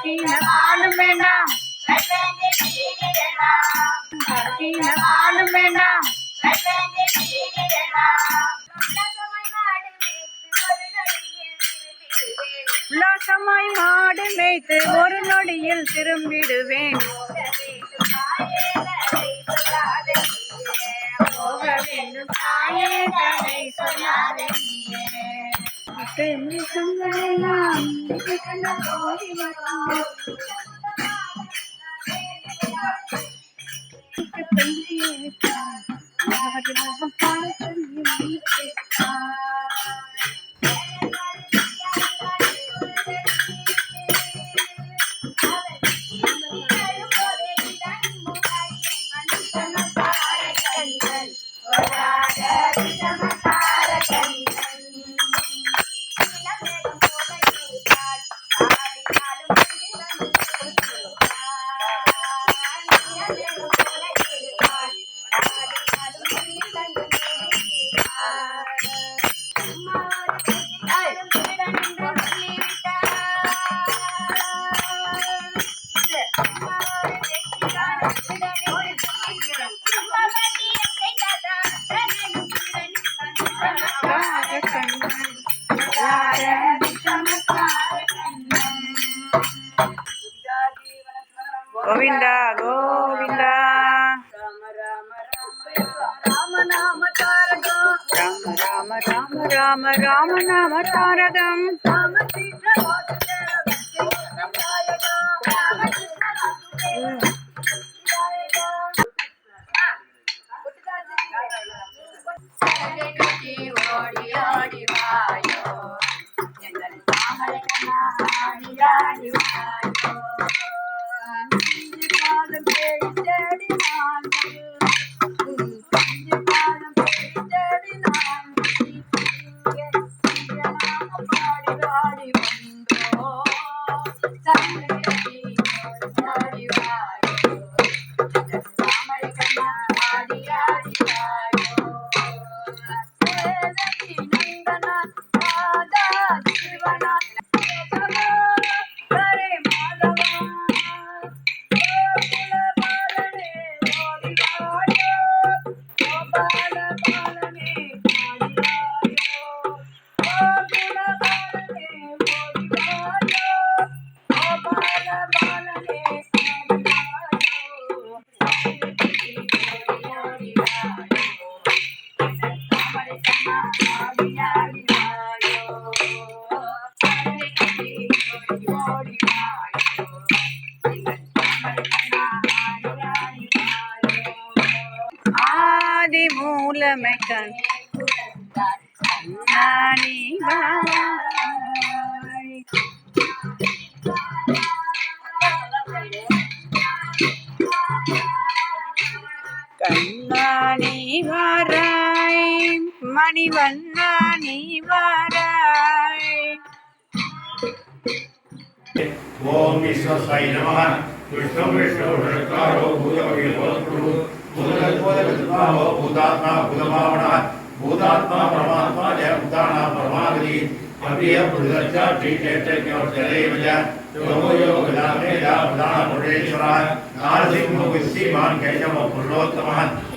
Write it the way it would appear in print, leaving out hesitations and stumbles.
கட்டின பாலும் வேண்டாம் கட்டின பாலும் வேண்டாம் உல்லாசமாய் மாடு மேய்த்து ஒரு நொடியில் திரும்பிடுவேன் போக வேண்டும் தாயே தடை சொல்லாதே गोविंदा गोविंदा राम राम राम राम नाम तारकम आदि मूल में नानी कन्नानी वाराय मणिवन्नानी वाराय ओम विश्वसाय नमः विष्णु विष्णु षट्कारो भूतविभूतप्रभु भूतगर्भोदगर्भावो भूतात्मा भूतभावनः भूतात्मा परमात्मा जय भूताना परमागति अभिय पुरुषस्य श्रीचैतन्योच्चलेव च योगो योगदाने दा प्रधान पुरेश्वरः नारसिंहो विश्रीमान् केशवो पुरुषोत्तमः